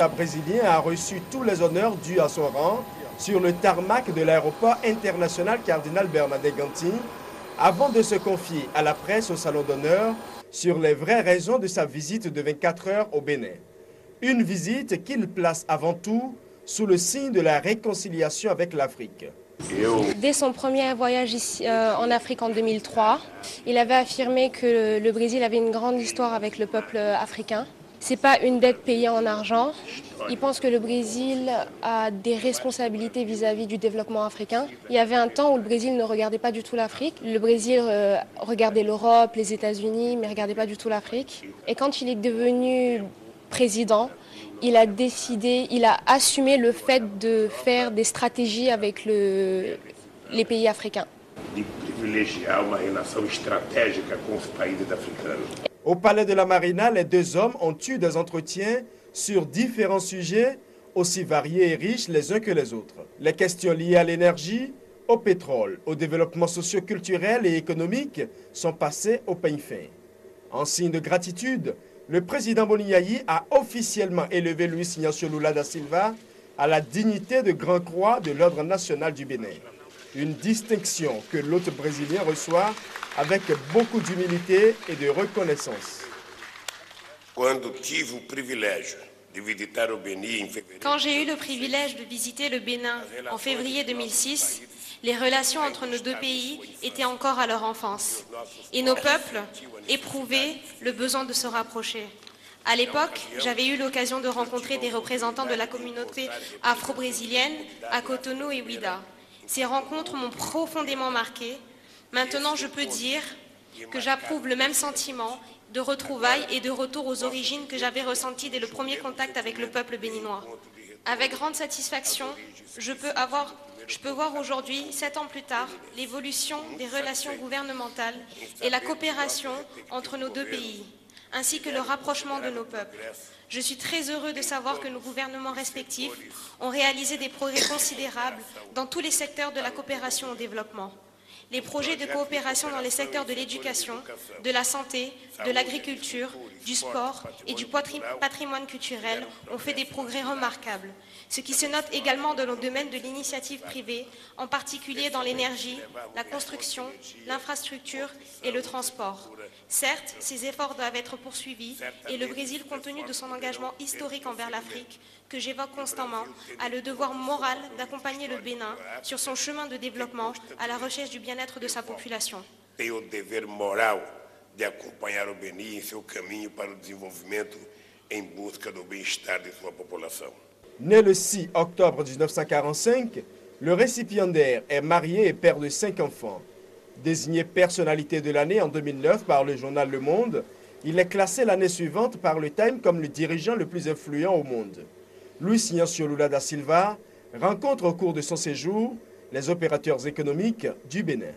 Le Brésilien a reçu tous les honneurs dus à son rang sur le tarmac de l'aéroport international Cardinal Bernardin Gantin avant de se confier à la presse au salon d'honneur sur les vraies raisons de sa visite de 24 heures au Bénin. Une visite qu'il place avant tout sous le signe de la réconciliation avec l'Afrique. Dès son premier voyage ici, en Afrique en 2003, il avait affirmé que le Brésil avait une grande histoire avec le peuple africain. Ce n'est pas une dette payée en argent. Il pense que le Brésil a des responsabilités vis-à-vis du développement africain. Il y avait un temps où le Brésil ne regardait pas du tout l'Afrique. Le Brésil regardait l'Europe, les États-Unis, mais ne regardait pas du tout l'Afrique. Et quand il est devenu président, il a décidé, il a assumé le fait de faire des stratégies avec les pays africains. De privilégier une relation stratégique avec les pays africains. Au palais de la Marina, les deux hommes ont eu des entretiens sur différents sujets aussi variés et riches les uns que les autres. Les questions liées à l'énergie, au pétrole, au développement socio-culturel et économique sont passées au peigne fin. En signe de gratitude, le président Boniayi a officiellement élevé Luis Ignacio Lula da Silva à la dignité de Grand Croix de l'Ordre national du Bénin. Une distinction que l'hôte brésilien reçoit avec beaucoup d'humilité et de reconnaissance. Quand j'ai eu le privilège de visiter le Bénin en février 2006, les relations entre nos deux pays étaient encore à leur enfance et nos peuples éprouvaient le besoin de se rapprocher. À l'époque, j'avais eu l'occasion de rencontrer des représentants de la communauté afro-brésilienne à Cotonou et Ouidah. Ces rencontres m'ont profondément marqué. Maintenant, je peux dire que j'approuve le même sentiment de retrouvailles et de retour aux origines que j'avais ressenti dès le premier contact avec le peuple béninois. Avec grande satisfaction, je peux voir aujourd'hui, 7 ans plus tard, l'évolution des relations gouvernementales et la coopération entre nos deux pays, ainsi que le rapprochement de nos peuples. Je suis très heureux de savoir que nos gouvernements respectifs ont réalisé des progrès considérables dans tous les secteurs de la coopération au développement. Les projets de coopération dans les secteurs de l'éducation, de la santé, de l'agriculture, du sport et du patrimoine culturel ont fait des progrès remarquables, ce qui se note également dans le domaine de l'initiative privée, en particulier dans l'énergie, la construction, l'infrastructure et le transport. Certes, ces efforts doivent être poursuivis et le Brésil, compte tenu de son engagement historique envers l'Afrique, que j'évoque constamment, a le devoir moral d'accompagner le Bénin sur son chemin de développement à la recherche du bien-être de sa population. Tem o dever moral de acompanhar o Benin em seu caminho para o desenvolvimento em busca do bem-estar de sua população. Né le 6 octobre 1945, le récipiendaire est marié et père de 5 enfants. Désigné personnalité de l'année en 2009 par le journal Le Monde, il est classé l'année suivante par le Time comme le dirigeant le plus influent au monde. Luis Ignacio Lula da Silva rencontre au cours de son séjour les opérateurs économiques du Bénin.